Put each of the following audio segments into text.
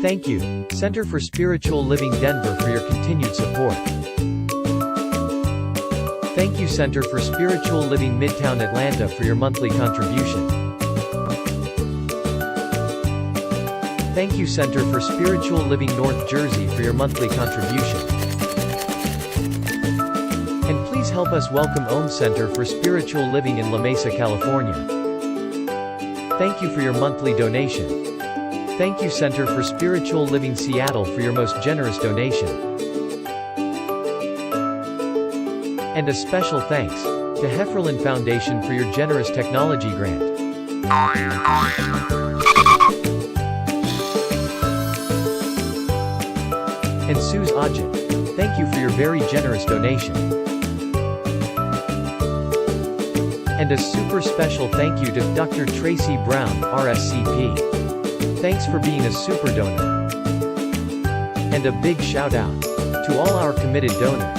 Thank you, Center for Spiritual Living Denver, for your continued support. Thank you, Center for Spiritual Living Midtown Atlanta, for your monthly contribution. Thank you, Center for Spiritual Living North Jersey, for your monthly contribution. And please help us welcome Om Center for Spiritual Living in La Mesa, California. Thank you for your monthly donation. Thank you, Center for Spiritual Living Seattle, for your most generous donation. And a special thanks to Hefferlin Foundation for your generous technology grant. And Suze Ajit, thank you for your very generous donation. And a super special thank you to Dr. Tracy Brown, RSCP. Thanks for being a super donor. And a big shout out to all our committed donors.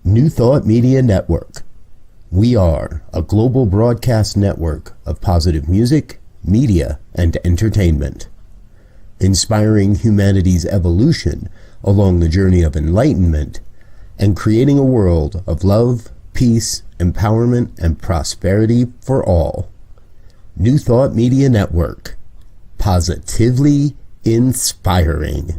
New Thought Media Network. We are a global broadcast network of positive music, media, and entertainment, inspiring humanity's evolution along the journey of enlightenment and creating a world of love, peace, empowerment, and prosperity for all. New Thought Media Network. Positively inspiring.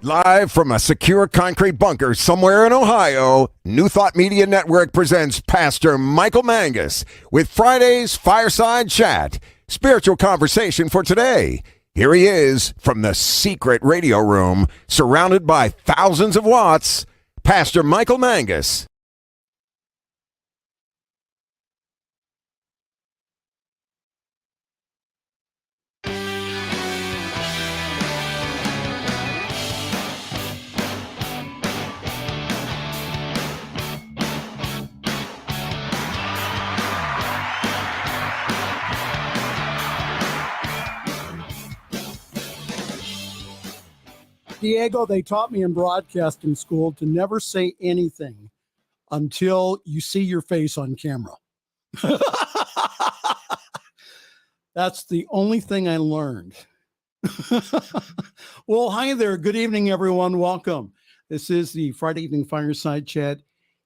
Live from a secure concrete bunker somewhere in Ohio, New Thought Media Network presents Pastor Michael Mangus with Friday's Fireside Chat, spiritual conversation for today. Here he is from the secret radio room, surrounded by thousands of watts, Pastor Michael Mangus. Diego, they taught me in broadcasting school to never say anything until you see your face on camera. That's the only thing I learned. Well, hi there. Good evening, everyone. Welcome. This is the Friday Evening Fireside Chat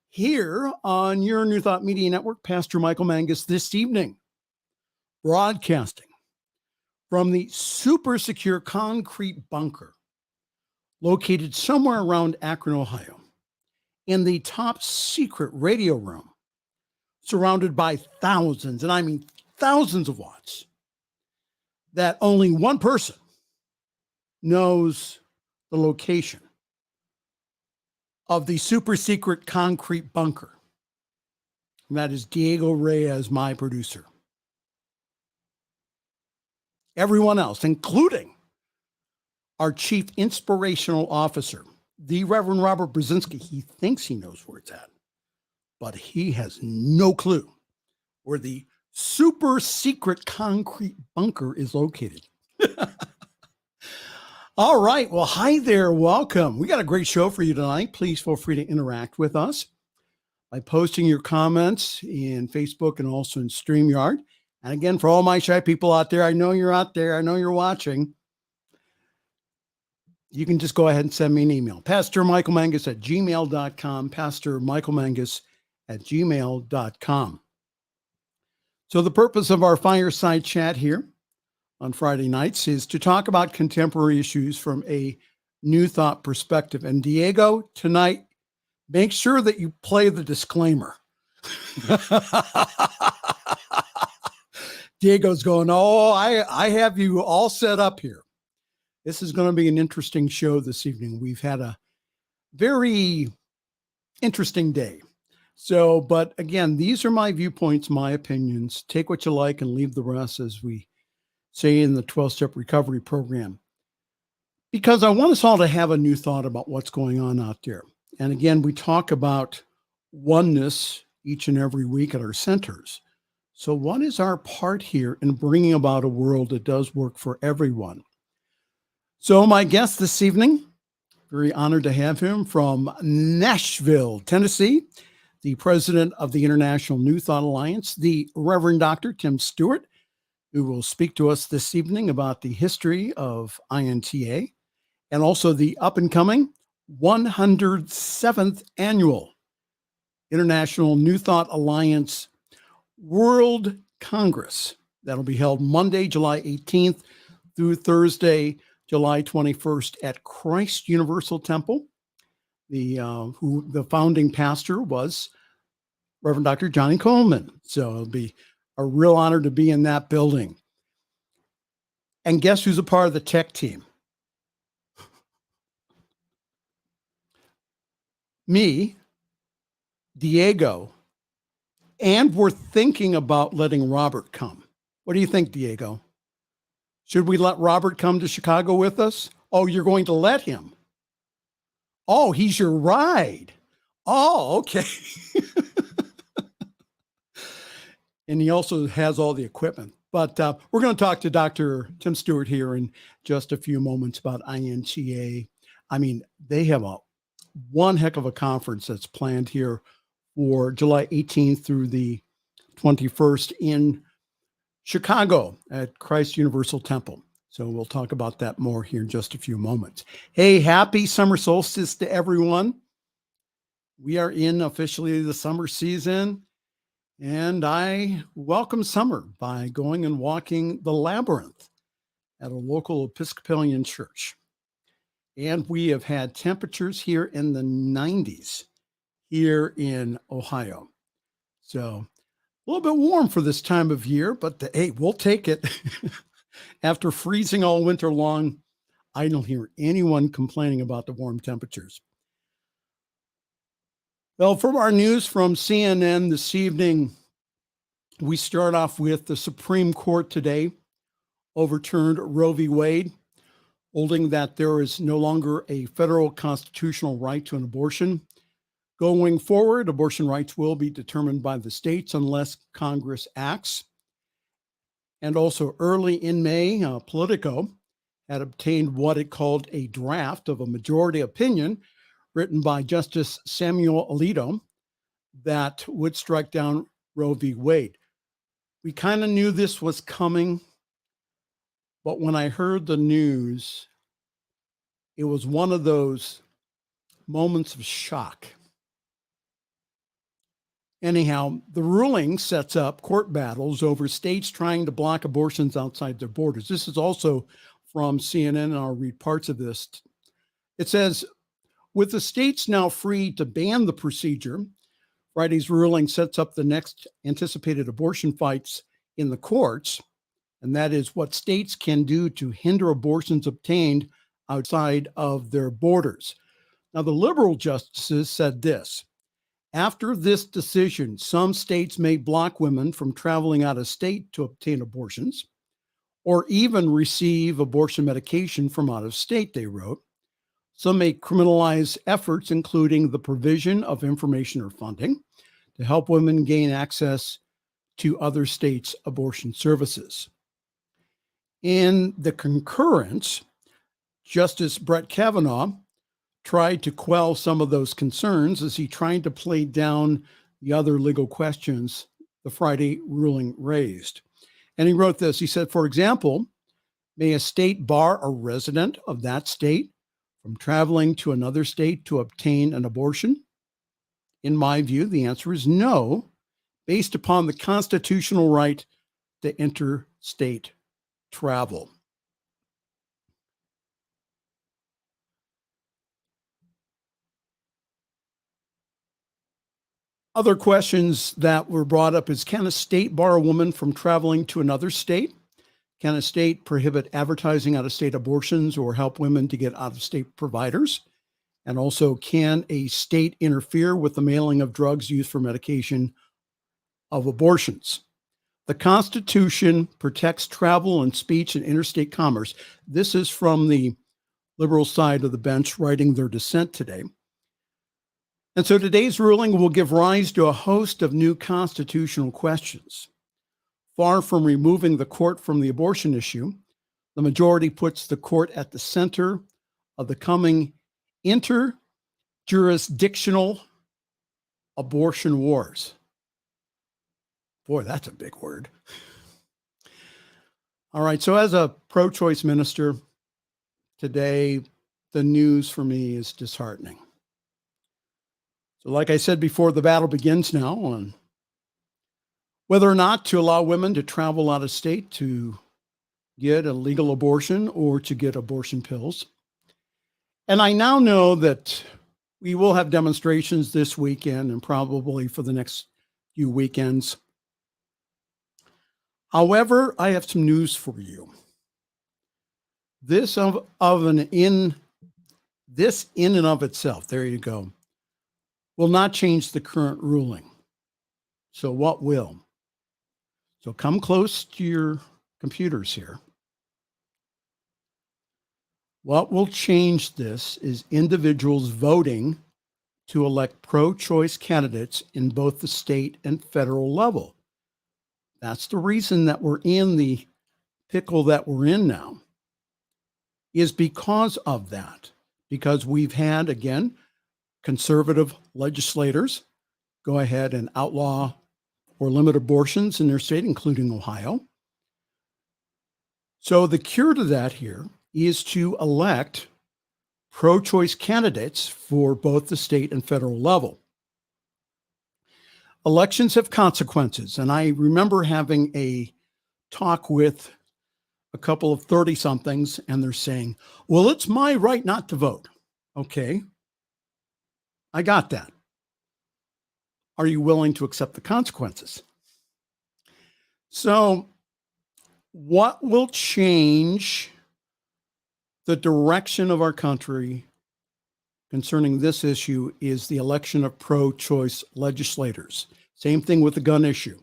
here on your New Thought Media Network. Pastor Michael Mangus this evening, broadcasting from the super secure concrete bunker located somewhere around Akron, Ohio, in the top secret radio room, surrounded by thousands, and I mean thousands of watts, that only one person knows the location of the super secret concrete bunker. And that is Diego Reyes, my producer. Everyone else, including our chief inspirational officer, the Reverend Robert Brzezinski, he thinks he knows where it's at, but he has no clue where the super secret concrete bunker is located. All right. Well, hi there. Welcome. We got a great show for you tonight. Please feel free to interact with us by posting your comments in Facebook and also in StreamYard. And again, for all my shy people out there, I know you're out there. I know you're watching. You can just go ahead and send me an email. pastormichaelmangus@gmail.com. pastormichaelmangus@gmail.com. So the purpose of our fireside chat here on Friday nights is to talk about contemporary issues from a new thought perspective. And Diego, tonight, make sure that you play the disclaimer. Diego's going, oh, I have you all set up here. This is going to be an interesting show this evening. We've had a very interesting day. So, but again, these are my viewpoints, my opinions. Take what you like and leave the rest, as we say in the 12-step recovery program. Because I want us all to have a new thought about what's going on out there. And again, we talk about oneness each and every week at our centers. So what is our part here in bringing about a world that does work for everyone? So my guest this evening, very honored to have him from Nashville, Tennessee, the president of the International New Thought Alliance, the Reverend Dr. Tim Stewart, who will speak to us this evening about the history of INTA and also the up-and-coming 107th Annual International New Thought Alliance World Congress. That'll be held Monday, July 18th through Thursday, July 21st at Christ Universal Temple. Who the founding pastor was Reverend Dr. Johnny Coleman. So it'll be a real honor to be in that building. And guess who's a part of the tech team? Me, Diego, and we're thinking about letting Robert come. What do you think, Diego? Should we let Robert come to Chicago with us? Oh, you're going to let him? Oh, he's your ride. Oh, okay. And he also has all the equipment. But we're going to talk to Dr. Tim Stewart here in just a few moments about INTA. I mean, they have one heck of a conference that's planned here for July 18th through the 21st in Chicago at Christ Universal Temple. So we'll talk about that more here in just a few moments. Hey, happy summer solstice to everyone. We are in officially the summer season, and I welcome summer by going and walking the labyrinth at a local Episcopalian church. And we have had temperatures here in the 90s here in Ohio. So a little bit warm for this time of year, but hey, we'll take it. After freezing all winter long, I don't hear anyone complaining about the warm temperatures. Well, from our news from CNN this evening, we start off with the Supreme Court today overturned Roe v. Wade, holding that there is no longer a federal constitutional right to an abortion. Going forward, abortion rights will be determined by the states unless Congress acts. And also early in May, Politico had obtained what it called a draft of a majority opinion written by Justice Samuel Alito that would strike down Roe v. Wade. We kind of knew this was coming, but when I heard the news, it was one of those moments of shock. Anyhow, the ruling sets up court battles over states trying to block abortions outside their borders. This is also from CNN, and I'll read parts of this. It says, with the states now free to ban the procedure, Friday's ruling sets up the next anticipated abortion fights in the courts, and that is what states can do to hinder abortions obtained outside of their borders. Now, the liberal justices said this: after this decision, some states may block women from traveling out of state to obtain abortions, or even receive abortion medication from out of state, they wrote. Some may criminalize efforts, including the provision of information or funding to help women gain access to other states' abortion services. In the concurrence, Justice Brett Kavanaugh tried to quell some of those concerns as he tried to play down the other legal questions the Friday ruling raised. And he wrote this. He said, for example, may a state bar a resident of that state from traveling to another state to obtain an abortion? In my view, the answer is no, based upon the constitutional right to interstate travel. Other questions that were brought up is, can a state bar a woman from traveling to another state? Can a state prohibit advertising out-of-state abortions or help women to get out-of-state providers? And also, can a state interfere with the mailing of drugs used for medication of abortions? The Constitution protects travel and speech and interstate commerce. This is from the liberal side of the bench writing their dissent today. And so today's ruling will give rise to a host of new constitutional questions. Far from removing the court from the abortion issue, the majority puts the court at the center of the coming interjurisdictional abortion wars. Boy, that's a big word. All right, so as a pro-choice minister, today the news for me is disheartening. So like I said before, the battle begins now on whether or not to allow women to travel out of state to get a legal abortion or to get abortion pills. And I now know that we will have demonstrations this weekend and probably for the next few weekends. However, I have some news for you. This in and of itself, there you go, will not change the current ruling. So what will? So come close to your computers here. What will change this is individuals voting to elect pro-choice candidates in both the state and federal level. That's the reason that we're in the pickle that we're in now, is because of that. Because we've had, again, conservative legislators go ahead and outlaw or limit abortions in their state, including Ohio. So the cure to that here is to elect pro-choice candidates for both the state and federal level. Elections have consequences, and I remember having a talk with a couple of 30-somethings, and they're saying, well, it's my right not to vote. Okay, I got that. Are you willing to accept the consequences? So what will change the direction of our country concerning this issue is the election of pro-choice legislators. Same thing with the gun issue.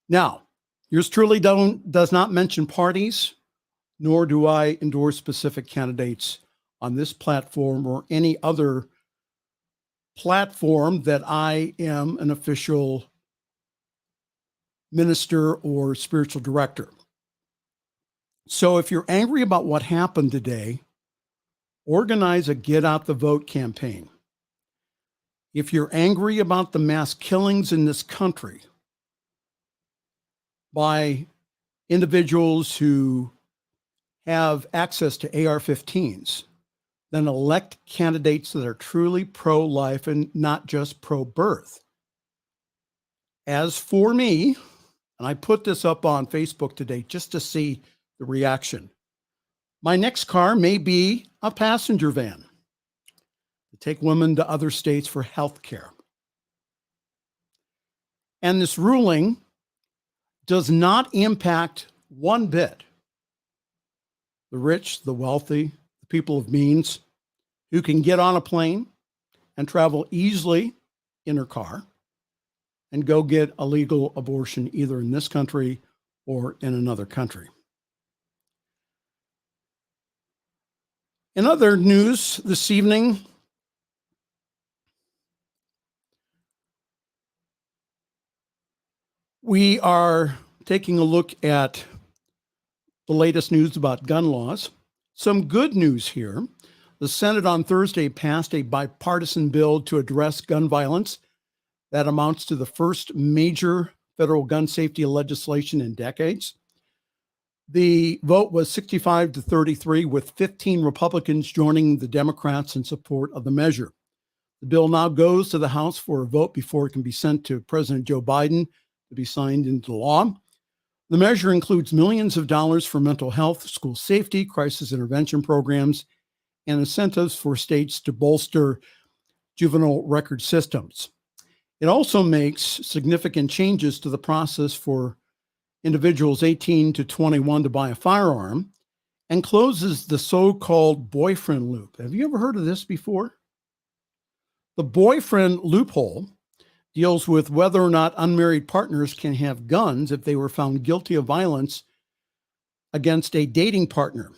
Now, yours truly does not mention parties, nor do I endorse specific candidates on this platform or any other platform that I am an official minister or spiritual director. So if you're angry about what happened today, organize a Get Out the Vote campaign. If you're angry about the mass killings in this country by individuals who have access to AR-15s, then elect candidates that are truly pro-life and not just pro-birth. As for me, and I put this up on Facebook today just to see the reaction, my next car may be a passenger van to take women to other states for health care. And this ruling does not impact one bit the rich, the wealthy, the people of means who can get on a plane and travel easily in their car and go get a legal abortion either in this country or in another country. In other news this evening, we are taking a look at the latest news about gun laws. Some good news here. The Senate on Thursday passed a bipartisan bill to address gun violence that amounts to the first major federal gun safety legislation in decades. The vote was 65-33, with 15 Republicans joining the Democrats in support of the measure. The bill now goes to the House for a vote before it can be sent to President Joe Biden to be signed into law. The measure includes millions of dollars for mental health, school safety, crisis intervention programs, and incentives for states to bolster juvenile record systems. It also makes significant changes to the process for individuals 18 to 21 to buy a firearm and closes the so-called boyfriend loop. Have you ever heard of this before? The boyfriend loophole deals with whether or not unmarried partners can have guns if they were found guilty of violence against a dating partner.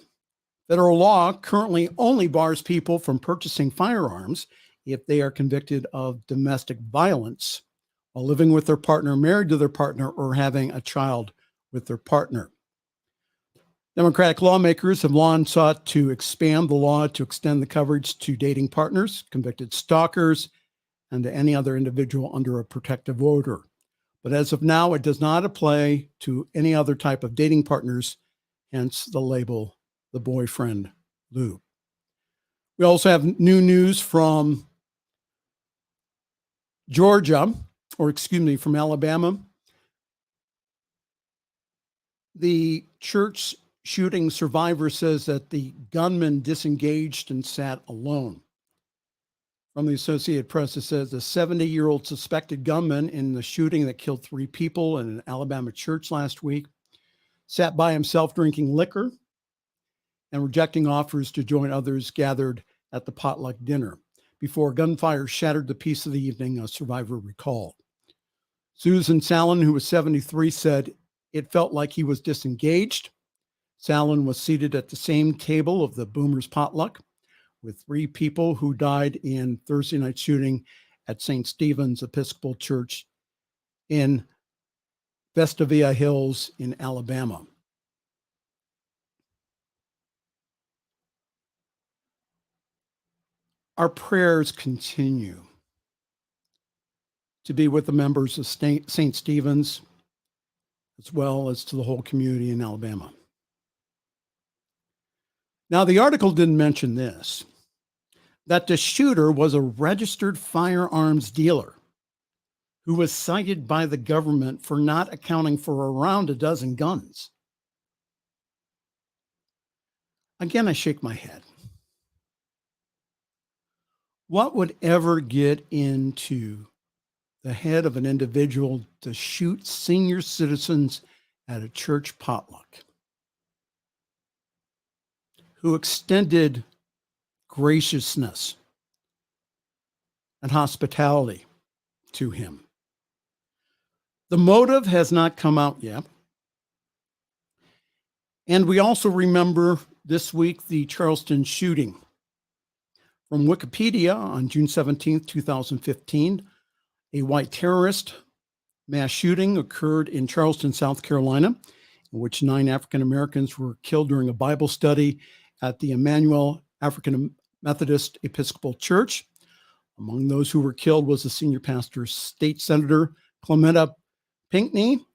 Federal law currently only bars people from purchasing firearms if they are convicted of domestic violence while living with their partner, married to their partner, or having a child with their partner. Democratic lawmakers have long sought to expand the law to extend the coverage to dating partners, convicted stalkers, and to any other individual under a protective order. But as of now, it does not apply to any other type of dating partners, hence the label, the boyfriend loop. We also have new news from from Alabama. The church shooting survivor says that the gunman disengaged and sat alone. From the Associated Press, it says the 70-year-old suspected gunman in the shooting that killed 3 people in an Alabama church last week sat by himself drinking liquor and rejecting offers to join others gathered at the potluck dinner before gunfire shattered the peace of the evening, a survivor recalled. Susan Sallin, who was 73, said it felt like he was disengaged. Sallin was seated at the same table of the Boomers potluck with 3 people who died in Thursday night shooting at St. Stephen's Episcopal Church in Vestavia Hills in Alabama. Our prayers continue to be with the members of St. Stephen's as well as to the whole community in Alabama. Now, the article didn't mention this, that the shooter was a registered firearms dealer who was cited by the government for not accounting for around a dozen guns. Again, I shake my head. What would ever get into the head of an individual to shoot senior citizens at a church potluck who extended graciousness and hospitality to him? The motive has not come out yet. And we also remember this week the Charleston shooting. From Wikipedia on June 17th, 2015, a white terrorist mass shooting occurred in Charleston, South Carolina, in which 9 African Americans were killed during a Bible study at the Emmanuel African Methodist Episcopal Church. Among those who were killed was the senior pastor, State Senator Clementa Pinckney.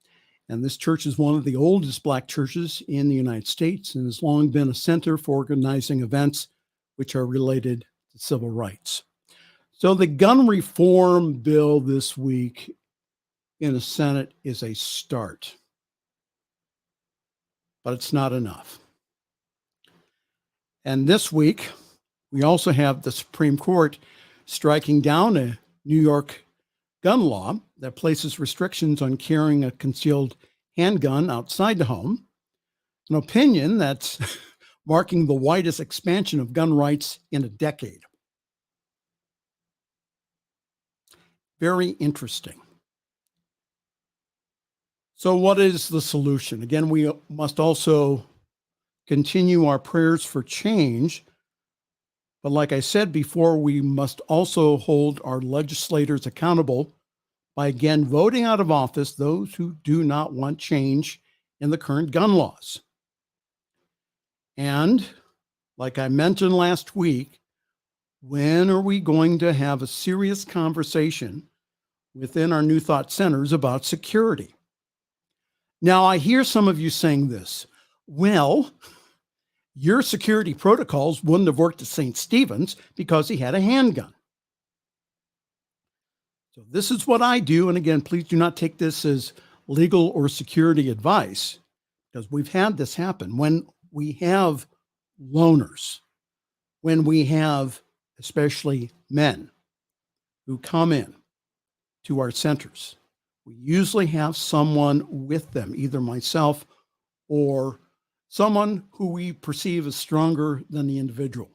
And this church is one of the oldest Black churches in the United States and has long been a center for organizing events which are related to civil rights. So the gun reform bill this week in the Senate is a start, but it's not enough. And this week, we also have the Supreme Court striking down a New York gun law that places restrictions on carrying a concealed handgun outside the home, an opinion that's marking the widest expansion of gun rights in a decade. Very interesting. So what is the solution? Again, we must also continue our prayers for change. But like I said before, we must also hold our legislators accountable by again voting out of office those who do not want change in the current gun laws. And like I mentioned last week, when are we going to have a serious conversation within our New Thought centers about security? Now, I hear some of you saying this, well, your security protocols wouldn't have worked at St. Stephen's because he had a handgun. So this is what I do. And again, please do not take this as legal or security advice, because we've had this happen when we have loners, when we have especially men who come in to our centers. We usually have someone with them, either myself or someone who we perceive as stronger than the individual.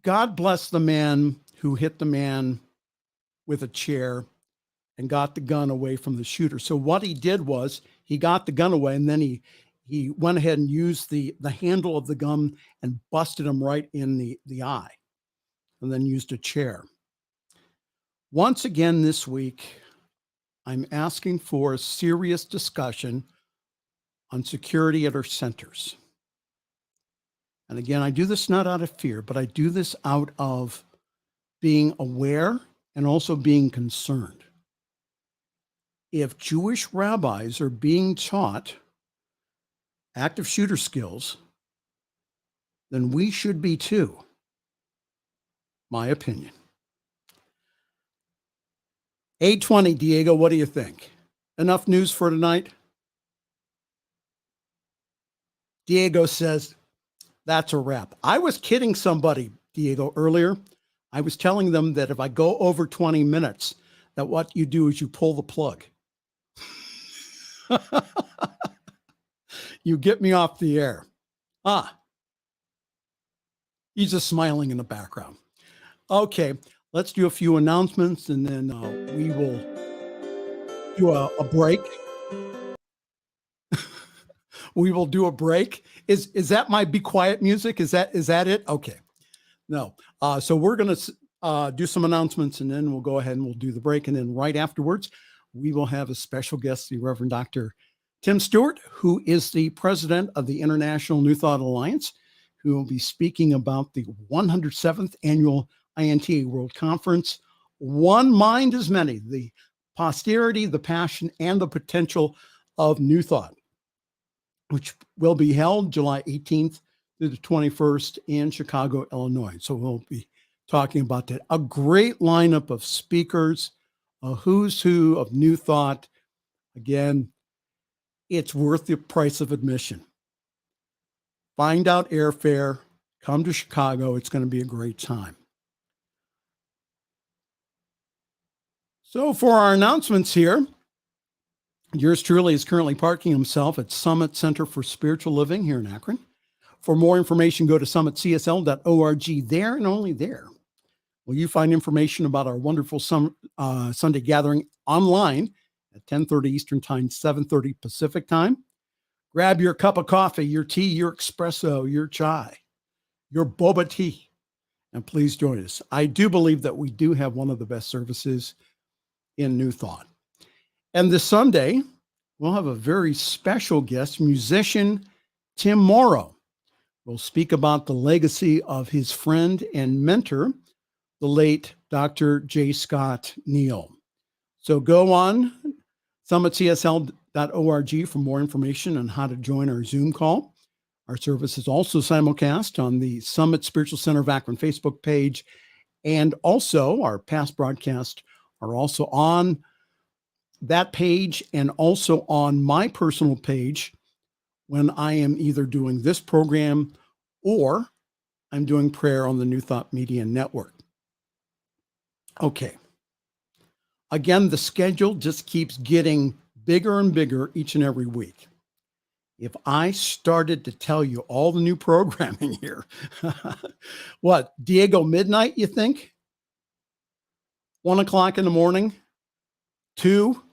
God bless the man who hit the man with a chair and got the gun away from the shooter. So what he did was he got the gun away, and then he went ahead and used the handle of the gun and busted him right in the eye, and then used a chair. Once again this week, I'm asking for a serious discussion on security at our centers. And again, I do this not out of fear, but I do this out of being aware and also being concerned. If Jewish rabbis are being taught active shooter skills, then we should be too. My opinion. 8:20, Diego, what do you think? Enough news for tonight? Diego says, that's a wrap. I was kidding somebody, Diego, earlier. I was telling them that if I go over 20 minutes, that what you do is you pull the plug. You get me off the air. He's just smiling in the background. Okay, let's do a few announcements, and then we will do a break. We will do a break. Is that my be quiet music? Is that it? Okay. No. So we're going to do some announcements, and then we'll go ahead and we'll do the break. And then right afterwards, we will have a special guest, the Reverend Dr. Tim Stewart, who is the president of the International New Thought Alliance, who will be speaking about the 107th annual INTA World Conference, One Mind as Many, the posterity, the passion, and the potential of New Thought, which will be held July 18th through the 21st in Chicago, Illinois. So we'll be talking about that. A great lineup of speakers, a who's who of New Thought. Again, it's worth the price of admission. Find out airfare, come to Chicago. It's going to be a great time. So for our announcements here, yours truly is currently parking himself at Summit Center for Spiritual Living here in Akron. For more information, go to summitcsl.org. There and only there will you find information about our wonderful Sunday gathering online at 10:30 Eastern Time, 7:30 Pacific Time. Grab your cup of coffee, your tea, your espresso, your chai, your boba tea, and please join us. I do believe that we do have one of the best services in New Thought. And this Sunday, we'll have a very special guest, musician Tim Morrow. We'll speak about the legacy of his friend and mentor, the late Dr. J. Scott Neal. So go on summitcsl.org for more information on how to join our Zoom call. Our service is also simulcast on the Summit Spiritual Center of Akron Facebook page, and also our past broadcasts are also on that page and also on my personal page when I am either doing this program or I'm doing prayer on the New Thought Media Network. Okay. Again, the schedule just keeps getting bigger and bigger each and every week. If I started to tell you all the new programming here, what, Diego, midnight, you think? 1 o'clock in the morning? 2?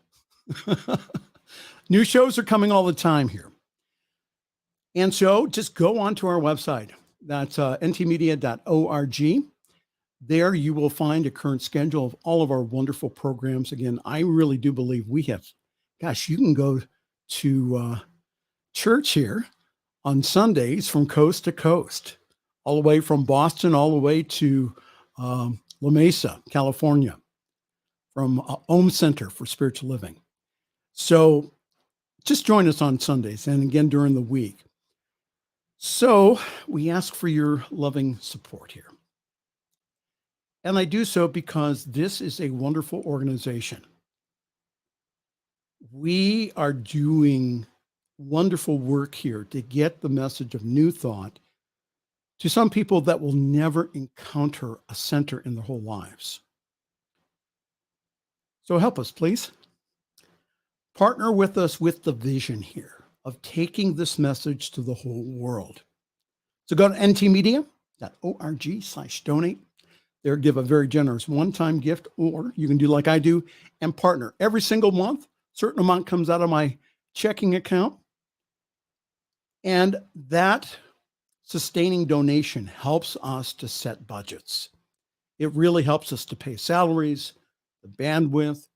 New shows are coming all the time here. And so just go onto our website. That's ntmedia.org. There you will find a current schedule of all of our wonderful programs. Again, I really do believe we have, gosh, you can go to church here on Sundays from coast to coast, all the way from Boston, all the way to La Mesa, California, from Ohm Center for Spiritual Living. So just join us on Sundays and again during the week. So we ask for your loving support here. And I do so because this is a wonderful organization. We are doing wonderful work here to get the message of New Thought to some people that will never encounter a center in their whole lives. So help us, please. Partner with us with the vision here of taking this message to the whole world. So go to ntmedia.org/donate. There, give a very generous one-time gift, or you can do like I do and partner. Every single month, a certain amount comes out of my checking account. And that sustaining donation helps us to set budgets. It really helps us to pay salaries, the bandwidth,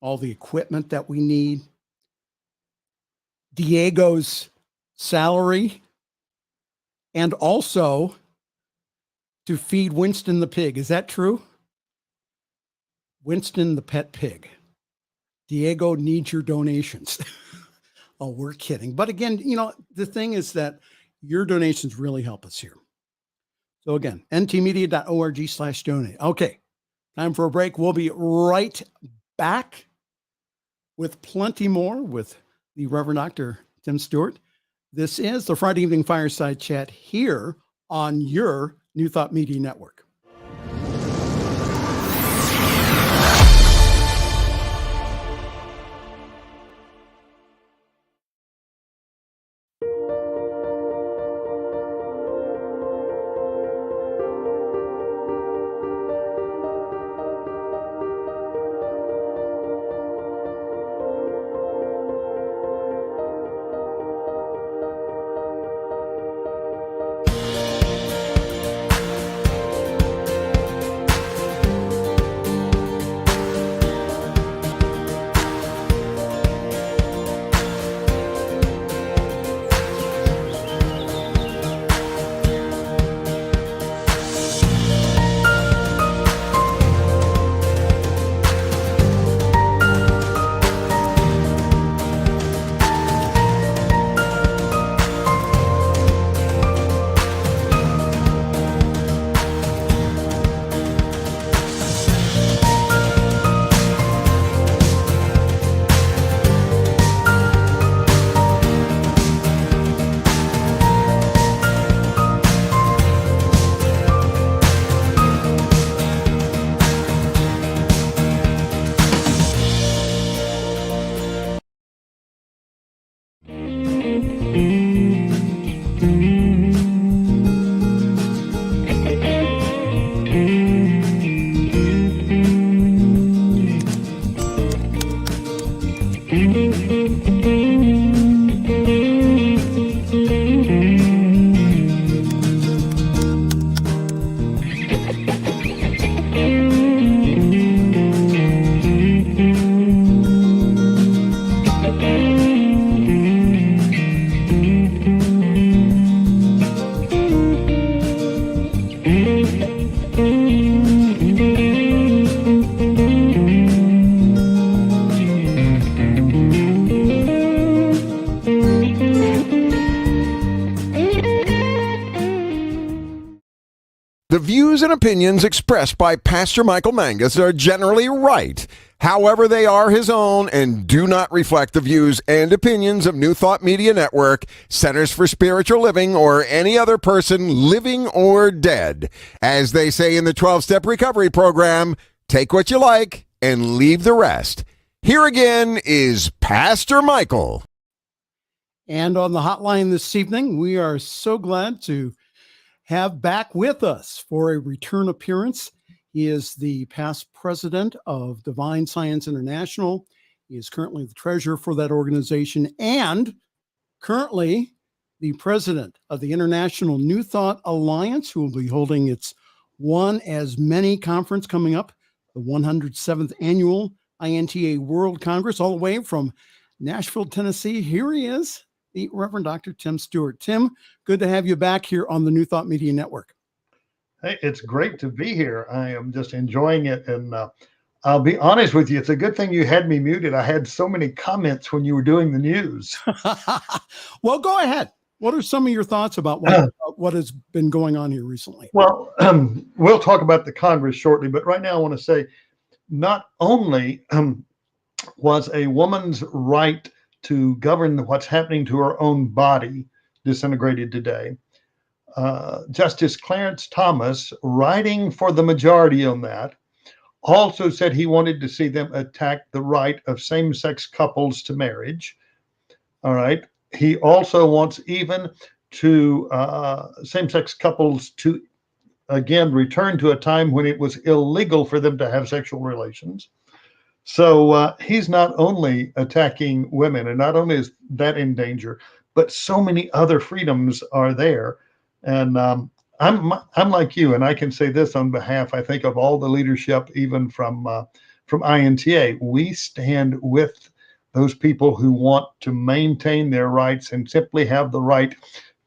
all the equipment that we need. Diego's salary, and also to feed Winston the pig. Is that true? Winston the pet pig. Diego needs your donations. Oh, we're kidding. But again, the thing is that your donations really help us here. So again, ntmedia.org/donate. Okay, time for a break. We'll be right back with plenty more with the Reverend Dr. Tim Stewart. This is the Friday Evening Fireside Chat here on your New Thought Media Network. The views and opinions expressed by Pastor Michael Mangus are generally right. However, they are his own and do not reflect the views and opinions of New Thought Media Network, Centers for Spiritual Living, or any other person living or dead. As they say in the 12-Step Recovery Program, take what you like and leave the rest. Here again is Pastor Michael. And on the hotline this evening, we are so glad to have back with us for a return appearance. He is the past president of Divine Science International. He is currently the treasurer for that organization and currently the president of the International New Thought Alliance, who will be holding its One As Many conference coming up, the 107th annual INTA World Congress, all the way from Nashville, Tennessee. Here he is, the Reverend Dr. Tim Stewart. Tim, good to have you back here on the New Thought Media Network. Hey, it's great to be here. I am just enjoying it. And I'll be honest with you, it's a good thing you had me muted. I had so many comments when you were doing the news. Well, go ahead. What are some of your thoughts about what has been going on here recently? Well, we'll talk about the Congress shortly, but right now I want to say not only was a woman's right to govern what's happening to her own body disintegrated today, Justice Clarence Thomas, writing for the majority on that, also said he wanted to see them attack the right of same-sex couples to marriage. All right. He also wants even to same-sex couples to, again, return to a time when it was illegal for them to have sexual relations. So he's not only attacking women, and not only is that in danger, but so many other freedoms are there. And I'm like you, and I can say this on behalf, I think, of all the leadership, even from INTA. We stand with those people who want to maintain their rights and simply have the right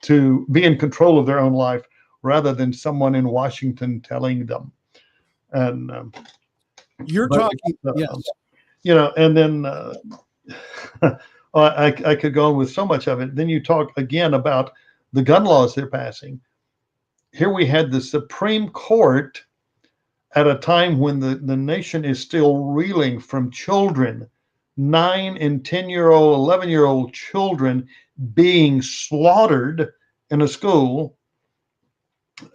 to be in control of their own life, rather than someone in Washington telling them. And You're talking, yes. You know, and then I could go on with so much of it. Then you talk again about the gun laws they're passing. Here we had the Supreme Court at a time when the nation is still reeling from children, 9 and 10-year-old, 11-year-old children being slaughtered in a school.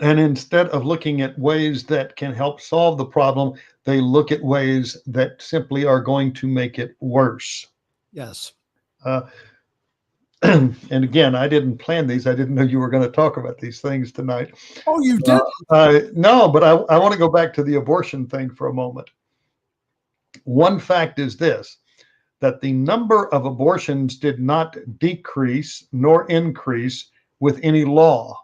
And instead of looking at ways that can help solve the problem, they look at ways that simply are going to make it worse. Yes. And again, I didn't plan these. I didn't know you were going to talk about these things tonight. Oh, you did? No, but I want to go back to the abortion thing for a moment. One fact is this, that the number of abortions did not decrease nor increase with any law.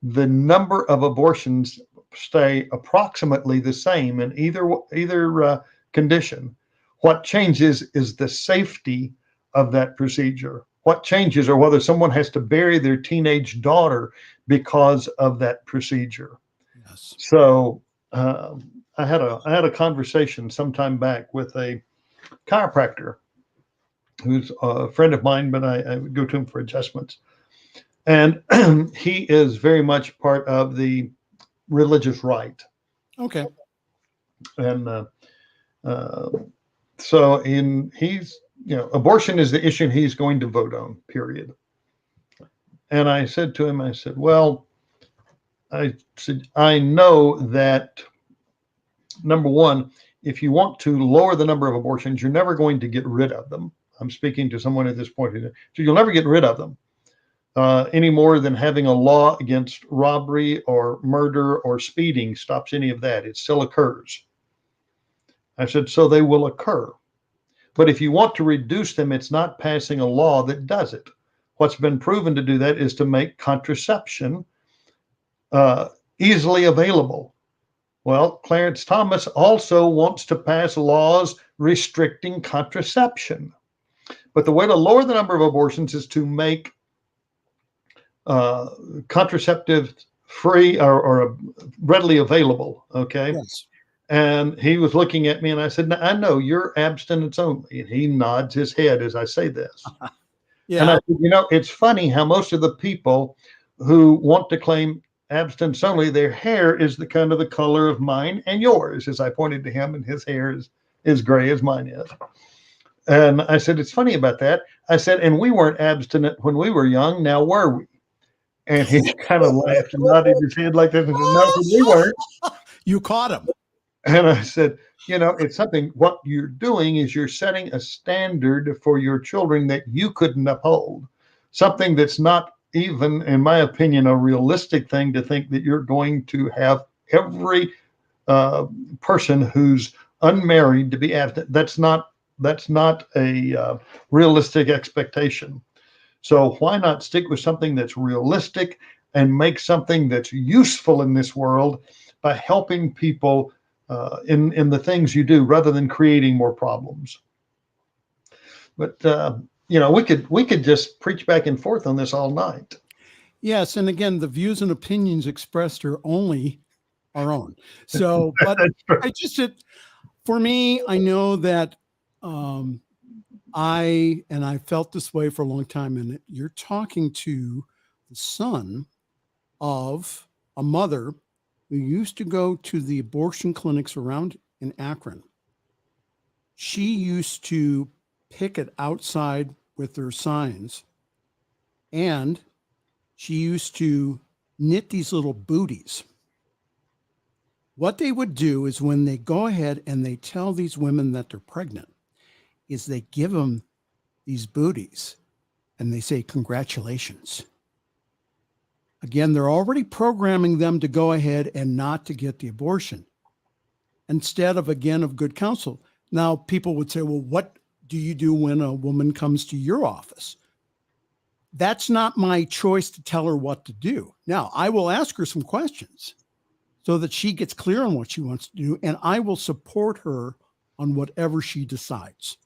The number of abortions stay approximately the same in either condition. What changes is the safety of that procedure. What changes are whether someone has to bury their teenage daughter because of that procedure. Yes. So I had a conversation sometime back with a chiropractor who's a friend of mine, but I would go to him for adjustments. And he is very much part of the religious right. Okay. And so he's, abortion is the issue he's going to vote on, period. And I said to him, well, I know that, number one, if you want to lower the number of abortions, you're never going to get rid of them. I'm speaking to someone at this point. So you'll never get rid of them any more than having a law against robbery or murder or speeding stops any of that. It still occurs. I said, so they will occur. But if you want to reduce them, it's not passing a law that does it. What's been proven to do that is to make contraception easily available. Well, Clarence Thomas also wants to pass laws restricting contraception. But the way to lower the number of abortions is to make contraceptive free or readily available. Okay. Yes. And he was looking at me and I said, I know you're abstinence only. And he nods his head as I say this. Yeah. And I said, it's funny how most of the people who want to claim abstinence only, their hair is the kind of the color of mine and yours, as I pointed to him, and his hair is gray as mine is. And I said, it's funny about that. I said, and we weren't abstinent when we were young. Now were we? And he kind of laughed and nodded his head like that and said, no, we weren't. You caught him. And I said, it's something, what you're doing is you're setting a standard for your children that you couldn't uphold. Something that's not even, in my opinion, a realistic thing to think that you're going to have every person who's unmarried to be abstinent. That's not a realistic expectation. So why not stick with something that's realistic and make something that's useful in this world by helping people in the things you do, rather than creating more problems. But we could just preach back and forth on this all night. Yes, and again, the views and opinions expressed are only our own. So, but for me, I know that I felt this way for a long time, and you're talking to the son of a mother who used to go to the abortion clinics around in Akron. She used to picket outside with her signs, and she used to knit these little booties. What they would do is when they go ahead and they tell these women that they're pregnant, is they give them these booties and they say, congratulations. Again, they're already programming them to go ahead and not to get the abortion instead of, again, of good counsel. Now, people would say, well, what do you do when a woman comes to your office? That's not my choice to tell her what to do. Now, I will ask her some questions so that she gets clear on what she wants to do, and I will support her on whatever she decides.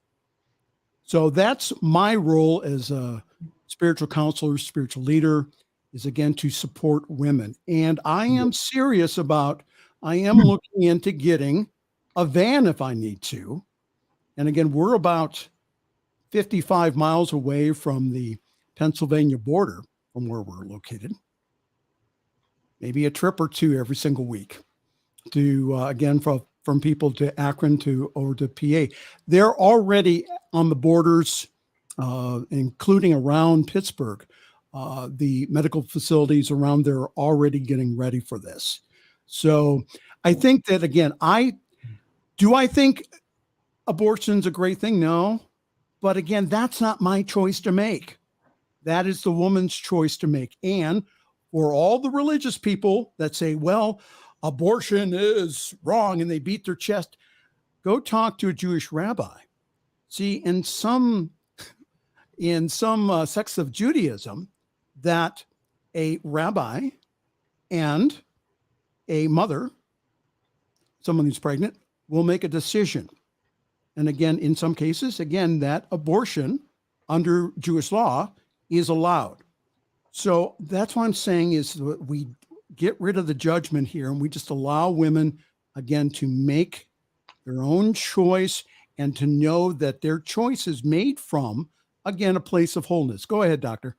So that's my role as a spiritual counselor, spiritual leader, is again to support women. And I am serious about, I am looking into getting a van if I need to. And again, we're about 55 miles away from the Pennsylvania border from where we're located. Maybe a trip or two every single week to, again, from people to Akron to over to PA. They're already on the borders, including around Pittsburgh. The medical facilities around there are already getting ready for this. So I think that, again, I think abortion's a great thing? No. But again, that's not my choice to make. That is the woman's choice to make. And for all the religious people that say, well, abortion is wrong, and they beat their chest, go talk to a Jewish rabbi. See, in some sects of Judaism, that a rabbi and a mother, someone who's pregnant, will make a decision. And again, in some cases, again, that abortion under Jewish law is allowed. So that's what I'm saying is that we get rid of the judgment here and we just allow women, again, to make their own choice and to know that their choice is made from, again, a place of wholeness. Go ahead, doctor.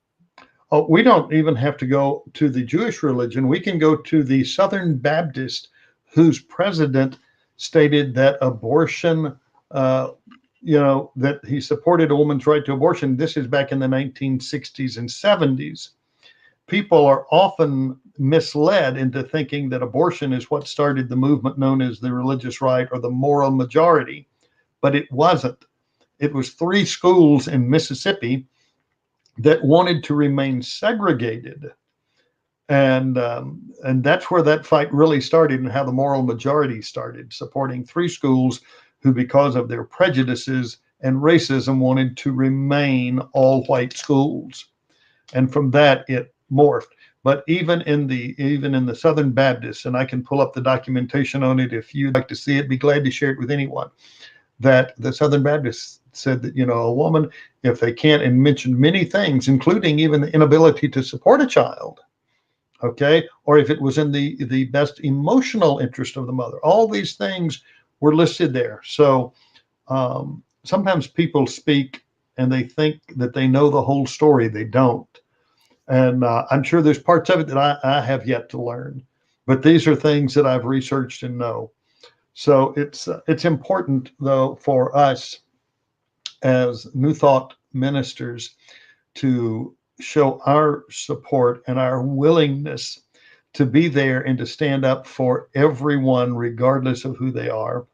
Oh, we don't even have to go to the Jewish religion. We can go to the Southern Baptist, whose president stated that abortion, that he supported a woman's right to abortion. This is back in the 1960s and 70s. People are often misled into thinking that abortion is what started the movement known as the religious right or the moral majority, but it wasn't. It was 3 schools in Mississippi that wanted to remain segregated. And that's where that fight really started and how the moral majority started, supporting 3 schools who, because of their prejudices and racism, wanted to remain all white schools. And from that, it morphed. But even in the Southern Baptists, and I can pull up the documentation on it if you'd like to see it, be glad to share it with anyone, that the Southern Baptists said that, a woman, if they can't, and mentioned many things, including even the inability to support a child, okay, or if it was in the best emotional interest of the mother, all these things were listed there. So sometimes people speak and they think that they know the whole story. They don't. And I'm sure there's parts of it that I have yet to learn, but these are things that I've researched and know. So it's important, though, for us as New Thought ministers to show our support and our willingness to be there and to stand up for everyone, regardless of who they are.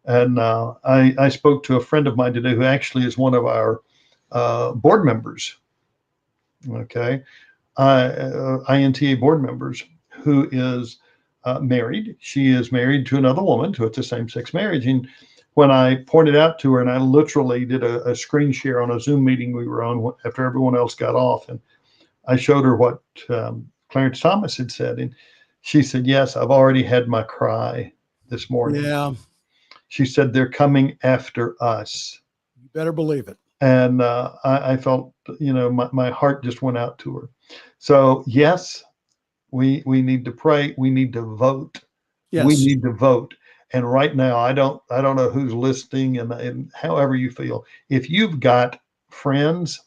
And I spoke to a friend of mine today who actually is one of our board members, okay, INTA board members, who is married. She is married to another woman, so it's a same-sex marriage. And when I pointed out to her, and I literally did a screen share on a Zoom meeting we were on after everyone else got off, and I showed her what Clarence Thomas had said, and she said, yes, I've already had my cry this morning. Yeah. She said, they're coming after us. You better believe it. And I felt, my heart just went out to her. So yes, we need to pray. We need to vote. Yes. We need to vote. And right now, I don't know who's listening, and however you feel, if you've got friends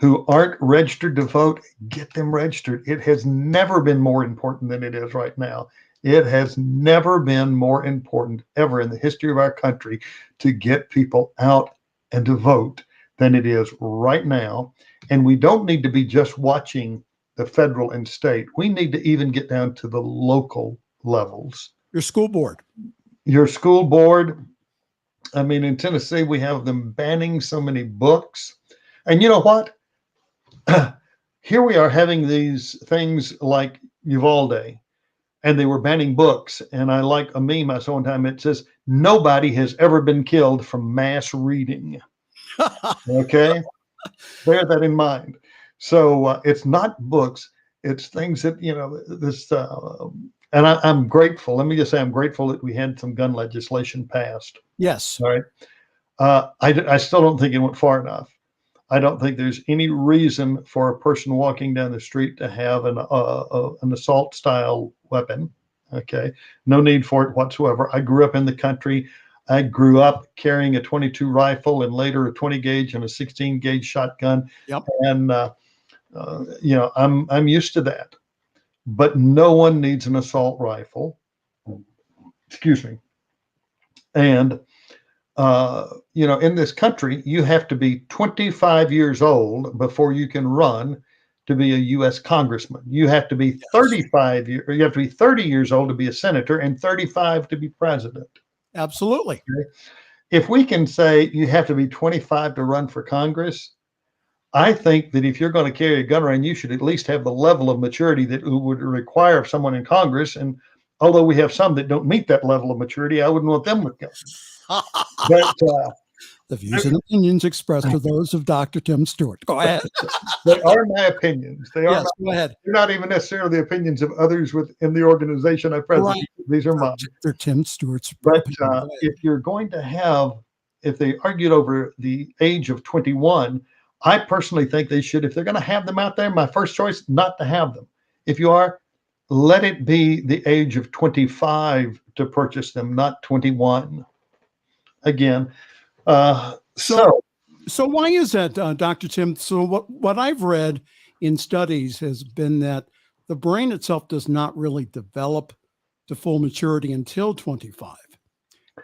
who aren't registered to vote, get them registered. It has never been more important than it is right now. It has never been more important ever in the history of our country to get people out and to vote than it is right now. And we don't need to be just watching the federal and state. We need to even get down to the local levels. Your school board. Your school board. I mean, in Tennessee, we have them banning so many books. And you know what? Here we are having these things like Uvalde, and they were banning books. And I like a meme I saw one time. It says, nobody has ever been killed from mass reading. Okay? Bear that in mind. So it's not books. It's things that, this, and I'm grateful. Let me just say I'm grateful that we had some gun legislation passed. Yes. All right. I still don't think it went far enough. I don't think there's any reason for a person walking down the street to have an assault style weapon. Okay. No need for it whatsoever. I grew up in the country. I grew up carrying a 22 rifle and later a 20 gauge and a 16 gauge shotgun. Yep. And, I'm used to that, but no one needs an assault rifle. Excuse me. And, in this country, you have to be 25 years old before you can run to be a U.S. congressman. You have to be 30 years old to be a senator and 35 to be president. Absolutely. Okay? If we can say you have to be 25 to run for Congress, I think that if you're going to carry a gun around, you should at least have the level of maturity that would require of someone in Congress. And although we have some that don't meet that level of maturity, I wouldn't want them with guns. But the views and opinions expressed are those of Dr. Tim Stewart. Go ahead. They are my opinions. They are. Yes, go ahead. They're not even necessarily the opinions of others within the organization I present. Right. These are mine. They're Tim Stewart's. But if you're going to have, if they argued over the age of 21, I personally think they should, if they're going to have them out there, my first choice, not to have them. If you are, let it be the age of 25 to purchase them, not 21. Again, so why is that, Dr. Tim? So what I've read in studies has been that the brain itself does not really develop to full maturity until 25.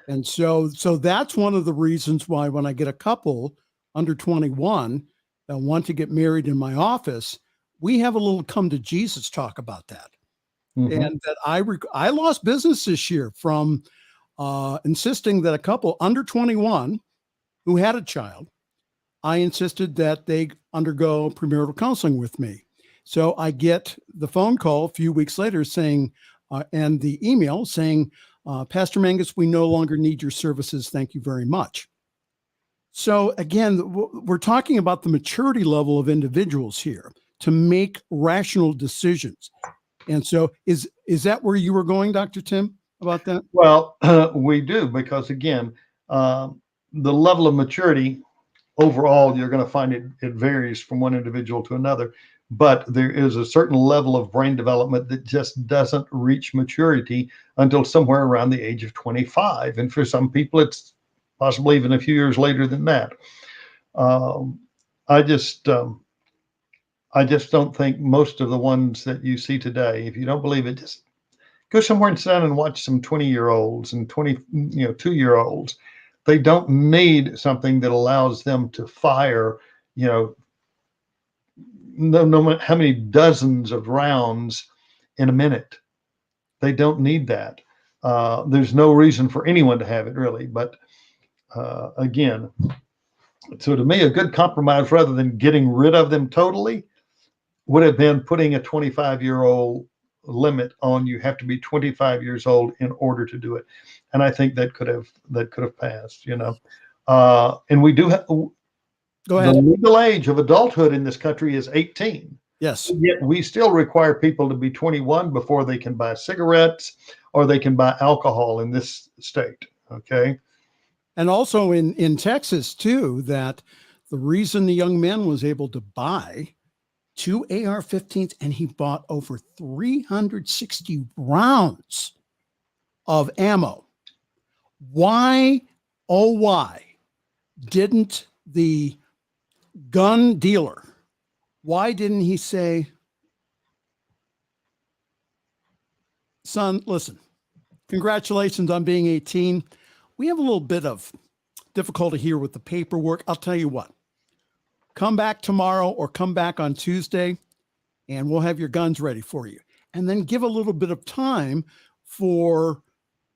And so that's one of the reasons why when I get a couple under 21 that want to get married in my office, we have a little come to Jesus talk about that. Mm-hmm. And that I lost business this year from insisting that a couple under 21 who had a child, I insisted that they undergo premarital counseling with me. So I get the phone call a few weeks later saying, and the email saying, Pastor Mangus, we no longer need your services. Thank you very much. So again, we're talking about the maturity level of individuals here to make rational decisions. And so is that where you were going, Dr. Tim, about that? Well, we do, because again, the level of maturity overall, you're going to find it varies from one individual to another, but there is a certain level of brain development that just doesn't reach maturity until somewhere around the age of 25. And for some people, it's possibly even a few years later than that. I just don't think most of the ones that you see today, if you don't believe it, just go somewhere and sit down and watch some 20-year-olds and 2-year-olds. They don't need something that allows them to fire, no matter how many dozens of rounds in a minute. They don't need that. There's no reason for anyone to have it, really. But again, so to me, a good compromise rather than getting rid of them totally would have been putting a 25-year-old limit on. You have to be 25 years old in order to do it. And I think that could have passed, and we do have, go ahead. The legal age of adulthood in this country is 18. Yes. Yet we still require people to be 21 before they can buy cigarettes or they can buy alcohol in this state. Okay. And also in Texas too, that the reason the young man was able to buy 2 AR-15s and he bought over 360 rounds of ammo. Why didn't the gun dealer Why didn't he say, son, listen, congratulations on being 18. We have a little bit of difficulty here with the paperwork. I'll tell you what, come back tomorrow or come back on Tuesday and we'll have your guns ready for you. And then give a little bit of time for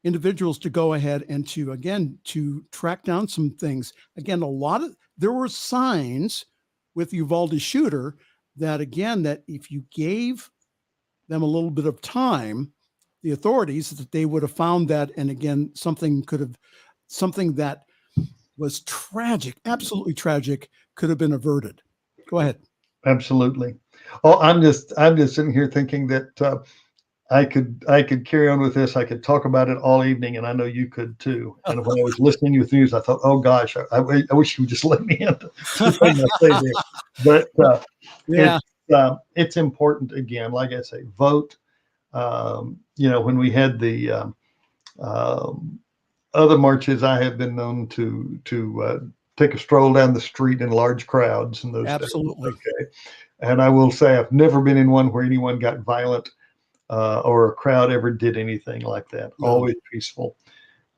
individuals to go ahead and to track down some things. Again, there were signs with Uvalde shooter that if you gave them a little bit of time, the authorities, that they would have found that. And again, something that was tragic, absolutely tragic, could have been averted. Go ahead. Absolutely. Oh, I'm just sitting here thinking that I could carry on with this. I could talk about it all evening, and I know you could too. And when I was listening to the news, I thought, oh gosh, I wish you would just let me in to say this. But Yeah. It's important, again, like I say, vote. When we had the other marches, I have been known to take a stroll down the street in large crowds and those Absolutely. days. Okay. And I will say I've never been in one where anyone got violent or a crowd ever did anything like that. No. Always peaceful.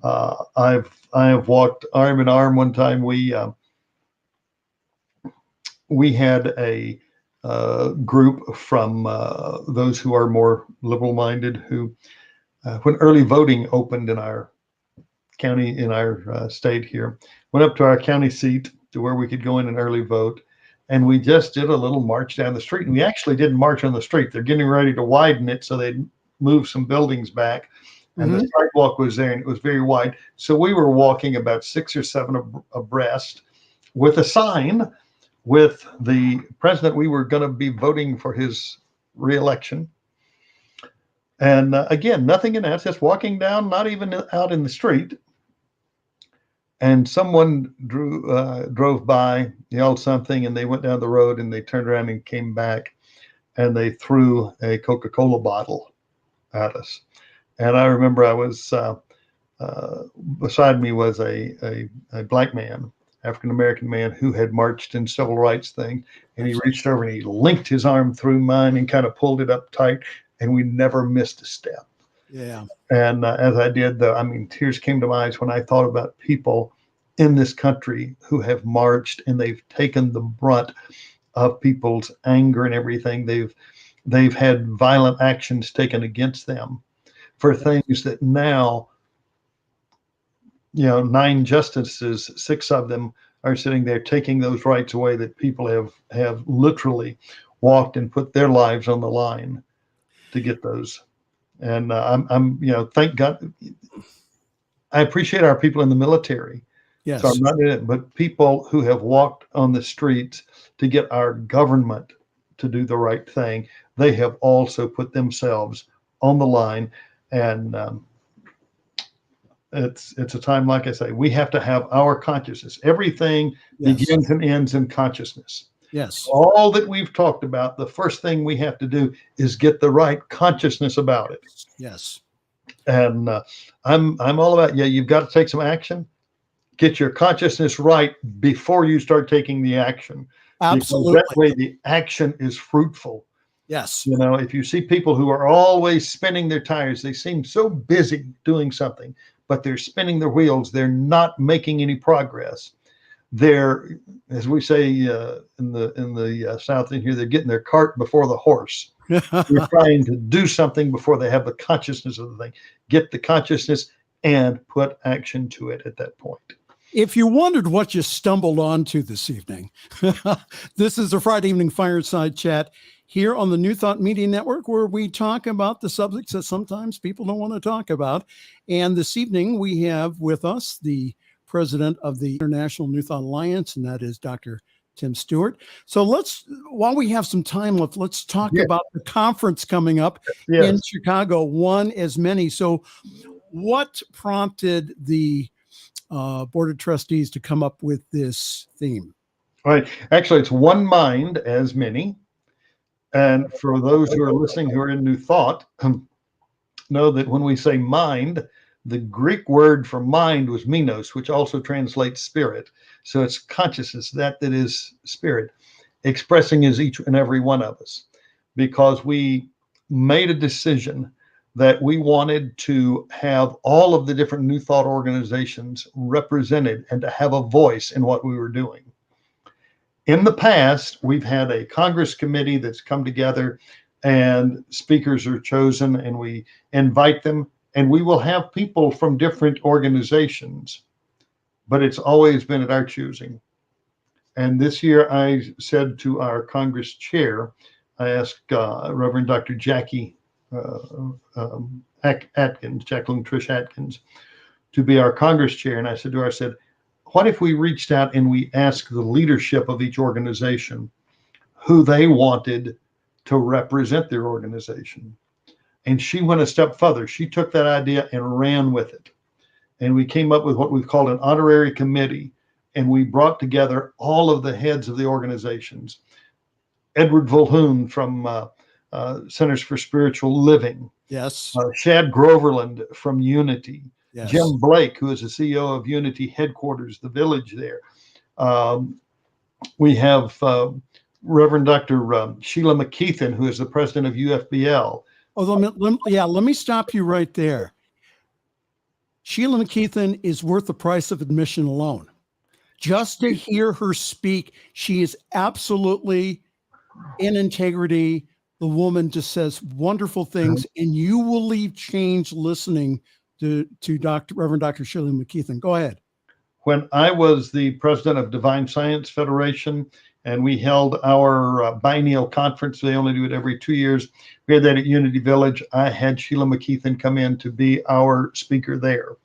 I have walked arm in arm. One time we had a group from those who are more liberal-minded who, when early voting opened in our county, in our state here, went up to our county seat to where we could go in and early vote. And we just did a little march down the street. And we actually didn't march on the street. They're getting ready to widen it, so they'd move some buildings back. And the sidewalk was there, and it was very wide. So we were walking about 6 or 7 abreast with a sign with the president. We were going to be voting for his reelection. And again, nothing in that, just walking down, not even out in the street. And someone drove by, yelled something, and they went down the road, and they turned around and came back, and they threw a Coca-Cola bottle at us. And I remember I was beside me was a black man, African-American man, who had marched in civil rights thing, and he reached over and he linked his arm through mine and kind of pulled it up tight, and we never missed a step. Yeah. And as I did, tears came to my eyes when I thought about people in this country who have marched and they've taken the brunt of people's anger and everything. They've had violent actions taken against them for things that now, 9 justices, 6 of them are sitting there taking those rights away that people have literally walked and put their lives on the line to get those. And I'm thank God. I appreciate our people in the military. Yes. So I'm not in it, but people who have walked on the streets to get our government to do the right thing, they have also put themselves on the line. And it's a time, like I say, we have to have our consciousness. Everything begins and ends in consciousness. Yes. All that we've talked about, the first thing we have to do is get the right consciousness about it. Yes. And I'm all about, you've got to take some action. Get your consciousness right before you start taking the action. Absolutely. Because that way the action is fruitful. Yes. If you see people who are always spinning their tires, they seem so busy doing something, but they're spinning their wheels. They're not making any progress. They're, as we say in the South in here, they're getting their cart before the horse. They're trying to do something before they have the consciousness of the thing. Get the consciousness and put action to it at that point. If you wondered what you stumbled onto this evening, this is a Friday evening fireside chat here on the New Thought Media Network, where we talk about the subjects that sometimes people don't want to talk about. And this evening we have with us the president of the International New Thought Alliance, and that is Dr. Tim Stewart. So while we have some time left, let's talk about the conference coming up in Chicago, One as Many. So what prompted the Board of Trustees to come up with this theme? All right. Actually, it's one mind as many. And for those who are listening who are in New Thought, know that when we say mind, the Greek word for mind was minos, which also translates spirit. So it's consciousness, that is spirit. expressing as each and every one of us, because we made a decision that we wanted to have all of the different New Thought organizations represented and to have a voice in what we were doing. In the past, we've had a Congress committee that's come together and speakers are chosen and we invite them, and we will have people from different organizations, but it's always been at our choosing. And this year I said to our Congress chair, I asked Reverend Dr. Jackie Atkins, Jacqueline Trish Atkins, to be our Congress chair. And I said to her, I said, what if we reached out and we asked the leadership of each organization who they wanted to represent their organization? And she went a step further. She took that idea and ran with it. And we came up with what we've called an honorary committee. And we brought together all of the heads of the organizations. Edward Volhoon from Centers for Spiritual Living. Yes. Shad Groverland from Unity. Yes. Jim Blake, who is the CEO of Unity Headquarters, the village there. We have Reverend Dr. Sheila McKeithen, who is the president of UFBL. Oh, let me stop you right there. Sheila McKeithen is worth the price of admission alone. Just to hear her speak, she is absolutely in integrity. The woman just says wonderful things, and you will leave changed listening to Reverend Dr. Sheila McKeithen. Go ahead. When I was the president of Divine Science Federation, and we held our biennial conference, they only do it every 2 years. We had that at Unity Village. I had Sheila McKeithen come in to be our speaker there.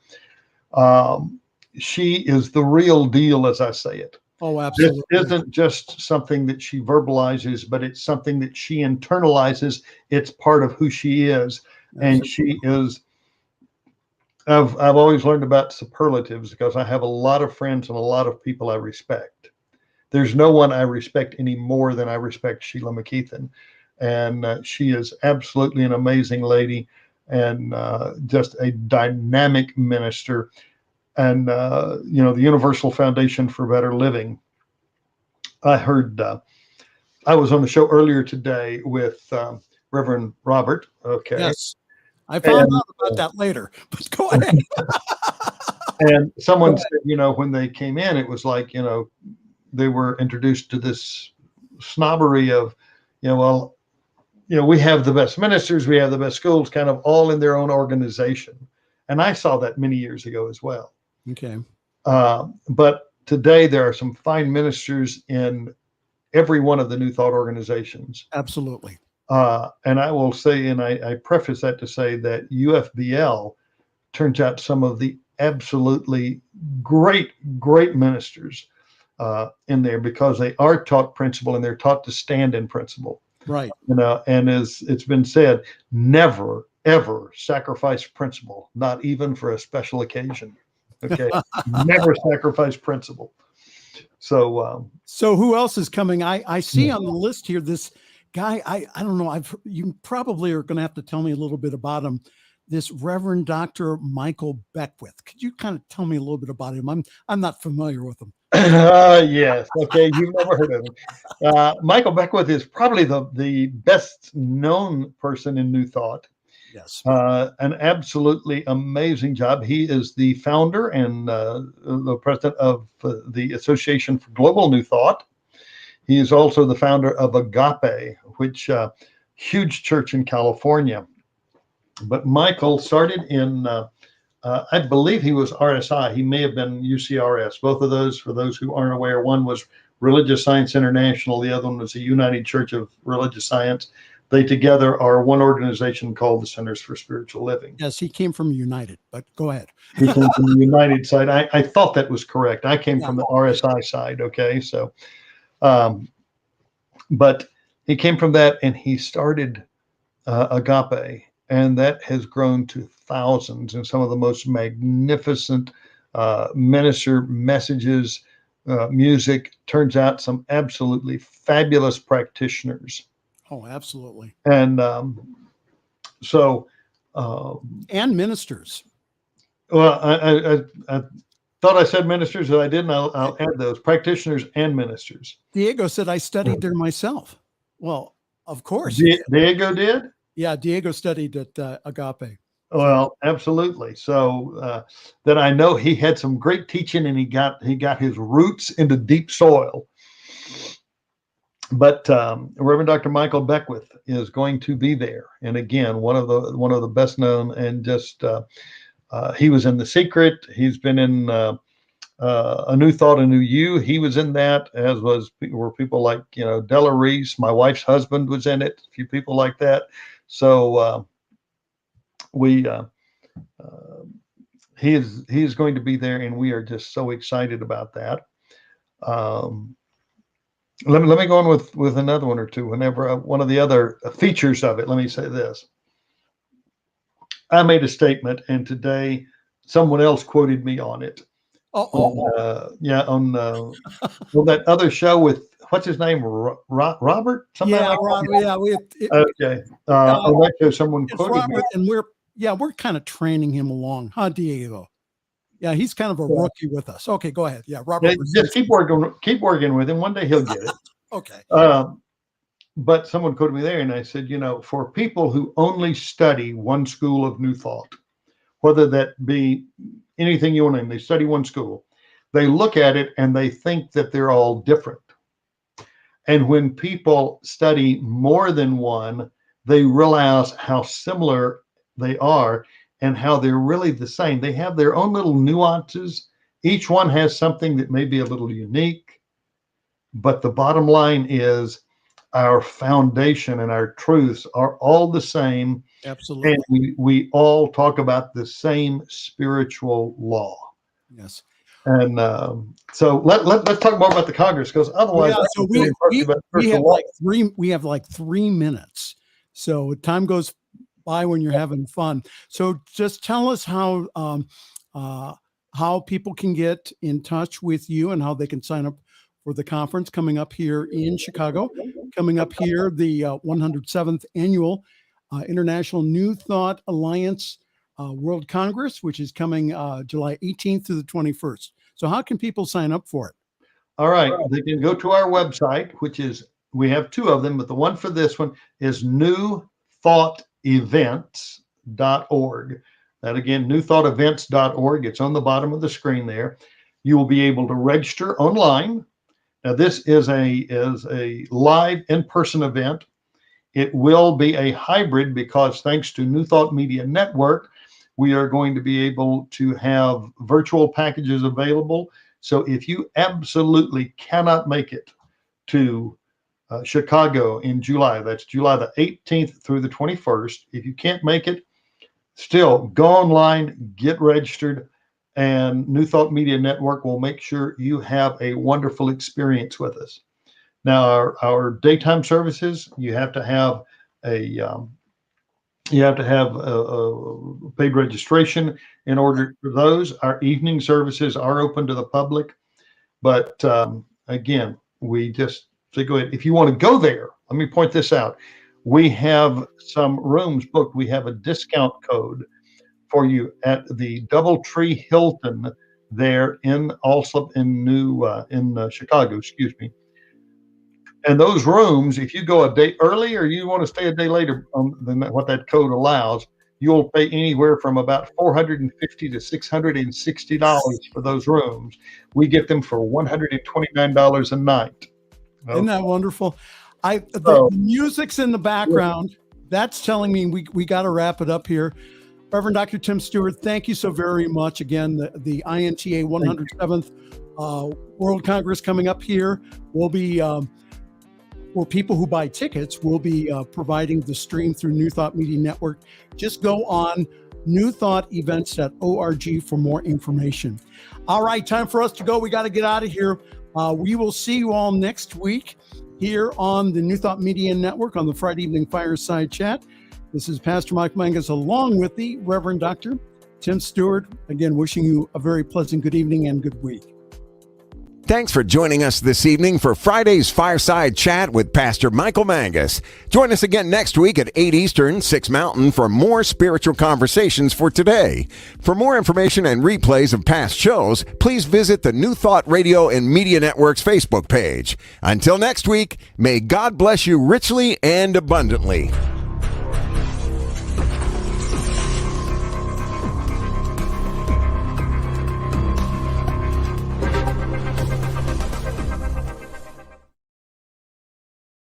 She is the real deal, as I say it. Oh, absolutely. This isn't just something that she verbalizes, but it's something that she internalizes. It's part of who she is. Absolutely. And she is, I've always learned about superlatives because I have a lot of friends and a lot of people I respect. There's no one I respect any more than I respect Sheila McKeithen. And she is absolutely an amazing lady and just a dynamic minister. And, the Universal Foundation for Better Living. I heard, I was on the show earlier today with Reverend Robert. Okay. Yes. I found out about that later, but go ahead. And someone said, when they came in, it was like, they were introduced to this snobbery of, we have the best ministers, we have the best schools, kind of all in their own organization. And I saw that many years ago as well. Okay. But today there are some fine ministers in every one of the New Thought organizations. Absolutely. And I will say, and I preface that to say that UFBL turns out some of the absolutely great ministers in there because they are taught principle and they're taught to stand in principle. Right. And as it's been said, never, ever sacrifice principle, not even for a special occasion. Okay. Never sacrifice principle. So who else is coming? I see on the list here, this guy, I don't know. You probably are going to have to tell me a little bit about him. This Reverend Dr. Michael Beckwith. Could you kind of tell me a little bit about him? I'm not familiar with him. Yes. Okay. You've never heard of him. Michael Beckwith is probably the best known person in New Thought. Yes. An absolutely amazing job. He is the founder and the president of the Association for Global New Thought. He is also the founder of Agape, which huge church in California. But Michael started in, I believe he was RSI. He may have been UCRS. Both of those, for those who aren't aware, one was Religious Science International. The other one was the United Church of Religious Science. They together are one organization called the Centers for Spiritual Living. Yes, he came from United, but go ahead. He came from the United side. I thought that was correct. I came from the RSI side. Okay. So, but he came from that and he started Agape, and that has grown to thousands and some of the most magnificent minister messages, music, turns out some absolutely fabulous practitioners. Oh, absolutely. And and ministers. Well, thought I said ministers, and I didn't. I'll add those practitioners and ministers. Diego said I studied there myself. Well, of course. Diego did? Yeah, Diego studied at Agape. Well, absolutely. So then I know he had some great teaching, and he got his roots into deep soil. But Reverend Dr. Michael Beckwith is going to be there, and again, one of the best known, and just he was in The Secret. He's been in A New Thought, A New You. He was in that, as were people like Della Reese. My wife's husband was in it. A few people like that. So he is going to be there, and we are just so excited about that. Let me go on with another one or two. Whenever one of the other features of it, let me say this. I made a statement, and today someone else quoted me on it. On that other show with what's his name, Robert? Okay. On that show, someone quoted Robert, me, and we're kind of training him along, huh, Diego? Yeah, he's kind of a rookie with us. Okay, go ahead. Yeah, Robert. Just keep working with him. One day he'll get it. Okay. But someone quoted me there, and I said, for people who only study one school of New Thought, whether that be anything you want to name, they study one school, they look at it and they think that they're all different. And when people study more than one, they realize how similar they are and how they're really the same. They have their own little nuances. Each one has something that may be a little unique, but the bottom line is our foundation and our truths are all the same. Absolutely. And we all talk about the same spiritual law. Yes. And so let's talk more about the Congress, because otherwise, so we have like 3 minutes. So time goes by when you're having fun. So just tell us how people can get in touch with you and how they can sign up for the conference coming up here in Chicago, coming up here, the 107th annual International New Thought Alliance World Congress, which is coming July 18th to the 21st. So how can people sign up for it? All right. They can go to our website, which is, we have 2 of them, but the one for this one is newthoughtevents.org. That again, newthoughtevents.org. It's on the bottom of the screen there. You will be able to register online. Now, this is a live in-person event. It will be a hybrid because thanks to New Thought Media Network, we are going to be able to have virtual packages available. So if you absolutely cannot make it to Chicago in July, that's July the 18th through the 21st. If you can't make it, still go online, get registered, and New Thought Media Network will make sure you have a wonderful experience with us. Now, our daytime services, you have to have a paid registration in order for those. Our evening services are open to the public, but again, we just say go ahead. If you want to go there, let me point this out. We have some rooms booked. We have a discount code for you at the DoubleTree Hilton there in Chicago, excuse me. And those rooms, if you go a day early or you want to stay a day later than what that code allows, you'll pay anywhere from about $450 to $660 for those rooms. We get them for $129 a night. Isn't that wonderful? The music's in the background. That's telling me we got to wrap it up here. Reverend Dr. Tim Stewart, thank you so very much. Again, the INTA 107th World Congress coming up here will be, for people who buy tickets, we'll be providing the stream through New Thought Media Network. Just go on newthoughtevents.org for more information. All right, time for us to go. We got to get out of here. We will see you all next week here on the New Thought Media Network on the Friday Evening Fireside Chat. This is Pastor Michael Mangus along with the Reverend Dr. Tim Stewart. Again, wishing you a very pleasant good evening and good week. Thanks for joining us this evening for Friday's Fireside Chat with Pastor Michael Mangus. Join us again next week at 8 Eastern, 6 Mountain for more spiritual conversations for today. For more information and replays of past shows, please visit the New Thought Radio and Media Network's Facebook page. Until next week, may God bless you richly and abundantly.